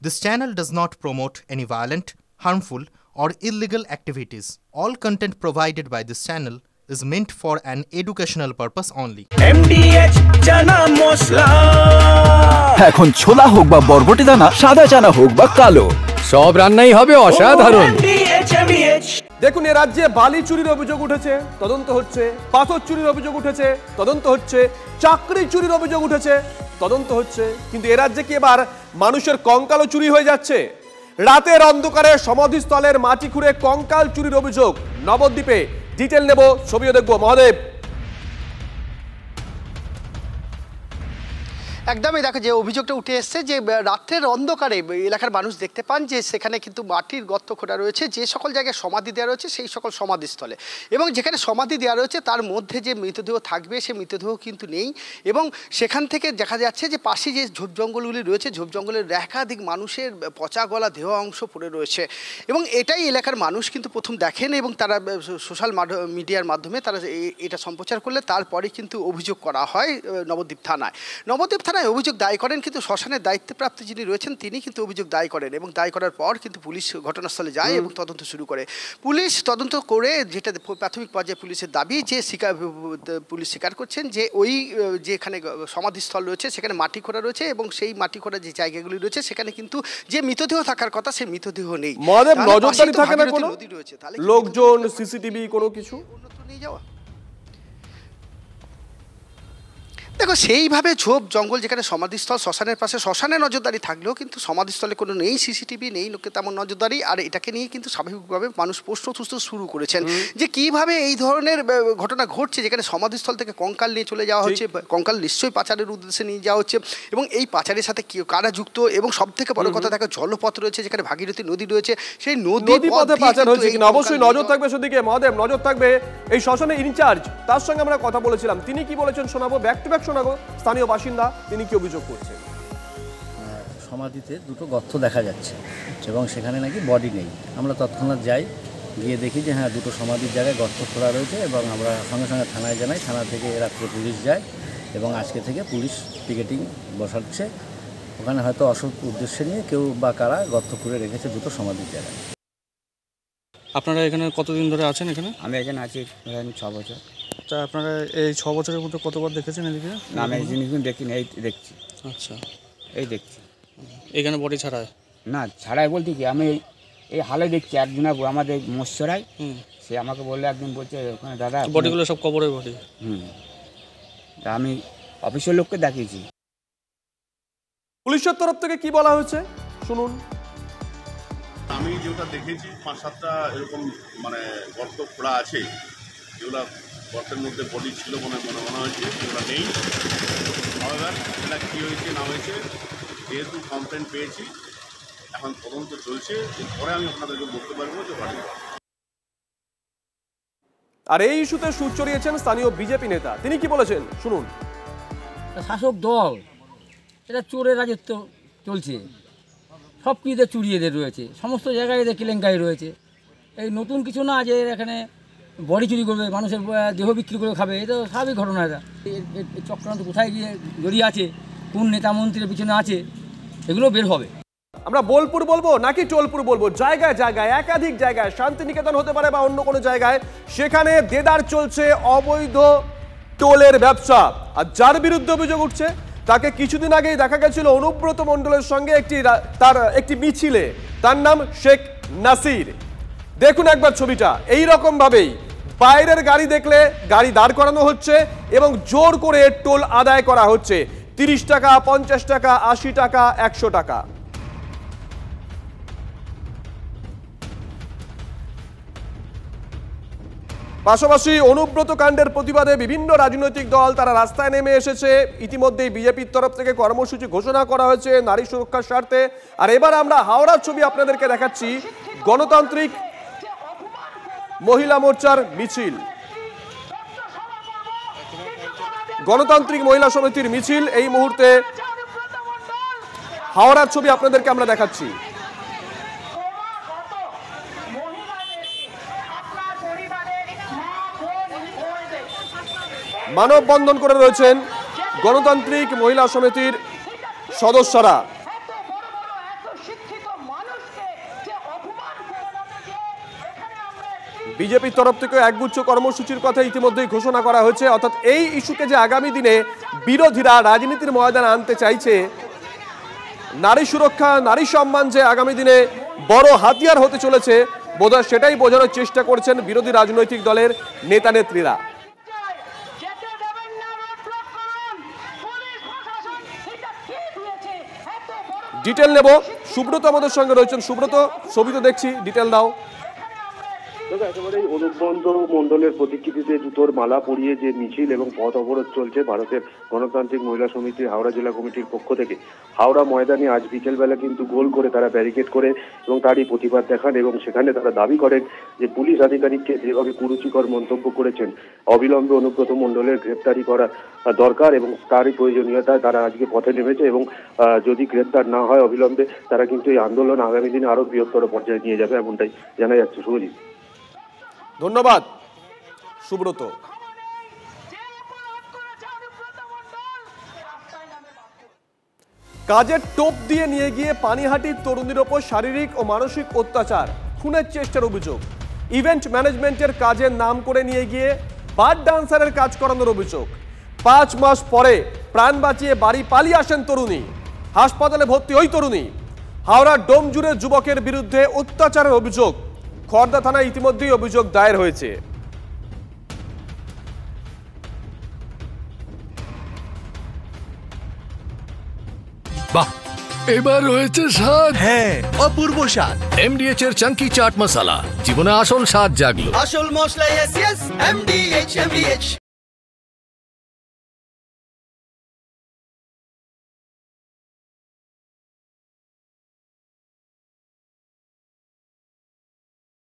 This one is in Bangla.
This channel does not promote any violent, harmful, or illegal activities. All content provided by this channel is meant for an educational purpose only. MDH chana masala এখন ছোলা হোক বা বরবটি দানা, সাদা চানা হোক বা কালো, সব রান্নাই হবে অসাধারণ। দেখুন, এ রাজ্যে বালি চুরির অভিযোগ উঠেছে, তদন্ত হচ্ছে। পাথর চুরির অভিযোগ উঠেছে, তদন্ত হচ্ছে। চাকরি চুরির অভিযোগ উঠেছে, তদন্ত হচ্ছে। কিন্তু এ রাজ্যে কি এবার মানুষের কঙ্কালও চুরি হয়ে যাচ্ছে? রাতের অন্ধকারে সমাধিস্থলের মাটি খুঁড়ে কঙ্কাল চুরির অভিযোগ নবদ্বীপে। ডিটেল নেব, ছবিও দেখবো। মহাদেব, একদমই দেখো, যে অভিযোগটা উঠে এসছে যে রাত্রের অন্ধকারে এলাকার মানুষ দেখতে পান যে সেখানে কিন্তু মাটির গর্ত খোঁড়া রয়েছে, যে সকল জায়গায় সমাধি দেওয়া রয়েছে সেই সকল সমাধিস্থলে, এবং যেখানে সমাধি দেওয়া রয়েছে তার মধ্যে যে মৃতদেহ থাকবে সে মৃতদেহ কিন্তু নেই। এবং সেখান থেকে দেখা যাচ্ছে যে পাশে যে ঝোপ জঙ্গলগুলি রয়েছে, ঝোপ জঙ্গলের একাধিক মানুষের পচা গলা দেহ অংশ পড়ে রয়েছে। এবং এটাই এলাকার মানুষ কিন্তু প্রথম দেখেন এবং তারা সোশ্যাল মিডিয়ার মাধ্যমে তারা এটা সম্প্রচার করলে তারপরে কিন্তু অভিযোগ করা হয় নবদ্বীপ থানায়। নবদ্বীপ থানায় অভিযোগ দায় করেন, কিন্তু শ্মশানের দায়িত্বপ্রাপ্ত যিনি রয়েছেন তিনি কিন্তু অভিযোগ দায় করেন, এবং দায় করার পর কিন্তু পুলিশ ঘটনাস্থলে যায় এবং তদন্ত শুরু করে। পুলিশ তদন্ত করে যেটা প্রাথমিক পর্যায়ে পুলিশের দাবি যে পুলিশ স্বীকার করছেন যে ওই যেখানে সমাধিস্থল রয়েছে সেখানে মাটি খোঁড়া রয়েছে, এবং সেই মাটি খোঁড়া যে জায়গাগুলি রয়েছে সেখানে কিন্তু যে মৃতদেহ থাকার কথা সেই মৃতদেহ নেই। নজরদারি থাকে না কোনো লোকজন, সিসিটিভি কোনো কিছু নিয়ে যাওয়া। দেখো, সেইভাবে ঝোপ জঙ্গল যেখানে সমাধিস্থল, শ্মশানের পাশে শ্মশানে নজরদারি থাকলেও কিন্তু সমাধিস্থলে কোনো নেই সিসিটিভি, নেই লোকে তেমন নজরদারি। আর এটাকে নিয়ে কিন্তু স্বাভাবিকভাবে মানুষ প্রশ্ন শুরু করেছেন যে কিভাবে এই ধরনের ঘটনা ঘটছে, যেখানে সমাধিস্থল থেকে কঙ্কাল নিয়ে চলে যাওয়া হচ্ছে, কঙ্কাল নিশ্চয়ই পাচারের উদ্দেশ্যে নিয়ে যাওয়া হচ্ছে, এবং এই পাচারের সাথে কারা যুক্ত। এবং সব থেকে বড় কথা, দেখো জলপথ রয়েছে যেখানে ভাগীরথী নদী রয়েছে, সেই নদী পথে পাচার হচ্ছে কিনা অবশ্যই নজর থাকবে সেদিকে। মহাদেব, নজর থাকবে এই শ্মশানের ইনচার্জ, তার সঙ্গে আমরা কথা বলেছিলাম, তিনি কি বলেছেন শোনাবো। ব্যাক টু ব্যাক শোনাবো। স্থানীয় বাসিন্দা, তিনি কি অভিযোগ করছেন? সমাধিতে দুটো গর্ত দেখা যাচ্ছে এবং সেখানে নাকি বডি নেই। আমরা তৎক্ষণাৎ যাই, গিয়ে দেখি যে হ্যাঁ, দুটো সমাধির জায়গায় গর্ত খোঁড়া রয়েছে, এবং আমরা সঙ্গে সঙ্গে থানায় জানাই। থানা থেকে রাত্রে পুলিশ যায় এবং আজকে থেকে পুলিশ পিকেটিং বসাচ্ছে। ওখানে হয়তো অসৎ উদ্দেশ্যে নিয়ে কেউ বা কারা গর্ত খুঁড়ে রেখেছে দুটো সমাধির জায়গায়। আপনারা এখানে কতদিন ধরে আছেন? এখানে আমি এখানে আছি 6 বছর। তা আপনারা এই 6 বছরের মধ্যে কতবার দেখেছেন এদিকে? না, আমি এই জিনিসগুলো দেখিনি, এই দেখছি। আচ্ছা, এই দেখছি। এখানে বডি ছাড়ায়? না, ছাড়াই বলতে কি, আমি এই হালে দেখছি। একদিন আমাদের মৎস্যরাই, সে আমাকে বললে, একদিন বলছে ওখানে দাদা বডিগুলো সব কবরের বডি। তা আমি অফিসের লোককে দেখিয়েছি। পুলিশের তরফ থেকে কি বলা হয়েছে শুনুন। আমি যেটা দেখেছি 5-7টা এরকম মানে গর্ত খোঁড়া আছে, যেগুলো গর্তের মধ্যে বডি ছিল মনে হয়েছে, সেগুলো নেই। এবার এটা কী হয়েছে না হয়েছে, যেহেতু কমপ্লেন পেয়েছি, এখন তদন্ত চলছে, এরপরে আমি আপনাদেরকে বলতে পারবো যে বাড়ি। আর এই ইস্যুতে সুর চড়িয়েছেন স্থানীয় বিজেপি নেতা, তিনি কি বলেছেন শুনুন। শাসক দল, এটা চোরের রাজত্ব চলছে, সব কিছুতে চুরি এদের রয়েছে, সমস্ত জায়গায় এদের কেলেঙ্কারি রয়েছে। এই নতুন কিছু না যে এখানে বডি চুরি করবে, মানুষের দেহ বিক্রি করে খাবে, এটা স্বাভাবিক ঘটনা। এটা চক্রান্ত কোথায় গিয়ে জড়িয়ে আছে, কোন নেতা মন্ত্রীর পিছনে আছে, এগুলো বের হবে। আমরা বোলপুর বলবো নাকি টোলপুর বলবো, জায়গায় জায়গায়, একাধিক জায়গায়, শান্তিনিকেতন হতে পারে বা অন্য কোনো জায়গায়, সেখানে দেদার চলছে অবৈধ টোলের ব্যবসা। আর যার বিরুদ্ধে অভিযোগ উঠছে তাকে কিছুদিন আগেই দেখা গেছিল অনুব্রত মণ্ডলের সঙ্গে তার একটি মিছিলে, তার নাম শেখ নাসির। দেখুন একবার ছবিটা, এই রকম ভাবেই বাইরের গাড়ি দেখলে গাড়ি দাঁড় করানো হচ্ছে এবং জোর করে টোল আদায় করা হচ্ছে। 30 টাকা, 50 টাকা, 80 টাকা, 100 টাকা। পাশাপাশি অনুব্রত কাণ্ডের প্রতিবাদে বিভিন্ন রাজনৈতিক দল তারা রাস্তায় নেমে এসেছে। ইতিমধ্যেই বিজেপির তরফ থেকে কর্মসূচি ঘোষণা করা হয়েছে নারী সুরক্ষার স্বার্থে। আর এবার আমরা হাওড়ার ছবি আপনাদেরকে দেখাচ্ছি, গণতান্ত্রিক মহিলা মোর্চার মিছিল, গণতান্ত্রিক মহিলা সমিতির মিছিল এই মুহূর্তে হাওড়ার ছবি আপনাদেরকে আমরা দেখাচ্ছি। মানববন্ধন করে রয়েছেন গণতান্ত্রিক মহিলা সমিতির সদস্যরা। বিজেপির তরফ থেকে একগুচ্ছ কর্মসূচির কথা ইতিমধ্যেই ঘোষণা করা হয়েছে, অর্থাৎ এই ইস্যুকে যে আগামী দিনে বিরোধীরা রাজনীতির ময়দানে আনতে চাইছে, নারী সুরক্ষা, নারী সম্মান যে আগামী দিনে বড় হাতিয়ার হতে চলেছে, বোধহয় সেটাই বোঝানোর চেষ্টা করছেন বিরোধী রাজনৈতিক দলের নেতা নেত্রীরা। ডিটেল নেব, সুব্রত আমাদের সঙ্গে রয়েছেন। সুব্রত, ছবি তো দেখছি, ডিটেল দাও। একেবারে অনুব্রত মণ্ডলের প্রতিকৃতিতে জুতোর মালা পরিয়ে যে মিছিল এবং পথ অবরোধ চলছে ভারতের গণতান্ত্রিক মহিলা সমিতি হাওড়া জেলা কমিটির পক্ষ থেকে হাওড়া ময়দানে আজ বিকেলবেলা কিন্তু গোল করে তারা ব্যারিকেড করে এবং তারই প্রতিবাদ দেখান এবং সেখানে তারা দাবি করেন যে পুলিশ আধিকারিককে যেভাবে কুরুচিকর মন্তব্য করেছেন অবিলম্বে অনুব্রত মণ্ডলের গ্রেপ্তারি করা দরকার এবং তারই প্রয়োজনীয়তায় তারা আজকে পথে নেমেছে এবং যদি গ্রেপ্তার না হয় অবিলম্বে তারা কিন্তু এই আন্দোলন আগামী দিনে আরো বৃহত্তর পর্যায়ে নিয়ে যাবে, এমনটাই জানা যাচ্ছে। শুভজিৎ, ধন্যবাদ সুব্রত। কাজের টোপ দিয়ে নিয়ে গিয়ে পানিহাটির তরুণীর ওপর শারীরিক ও মানসিক অত্যাচার, খুনের চেষ্টার অভিযোগ, ইভেন্ট ম্যানেজমেন্টের কাজের নাম করে নিয়ে গিয়ে বার ডান্সারের কাজ করানোর অভিযোগ। 5 মাস পরে প্রাণ বাঁচিয়ে বাড়ি পালিয়ে আসেন তরুণী, হাসপাতালে ভর্তি ওই তরুণী। হাওড়ার ডোমজুড়ে যুবকের বিরুদ্ধে অত্যাচারের অভিযোগ, খড়দা থানায় ইতিমধ্যেই অভিযোগ দায়ের হয়েছে। বাহ, এবার হয়েছে স্বাদ। হ্যাঁ, অপূর্ব স্বাদ। এমডিএচ এর চাঙ্কি চাট মশলা, জীবনে আসল স্বাদ জাগলো। আসল মশলা এমডিএচ।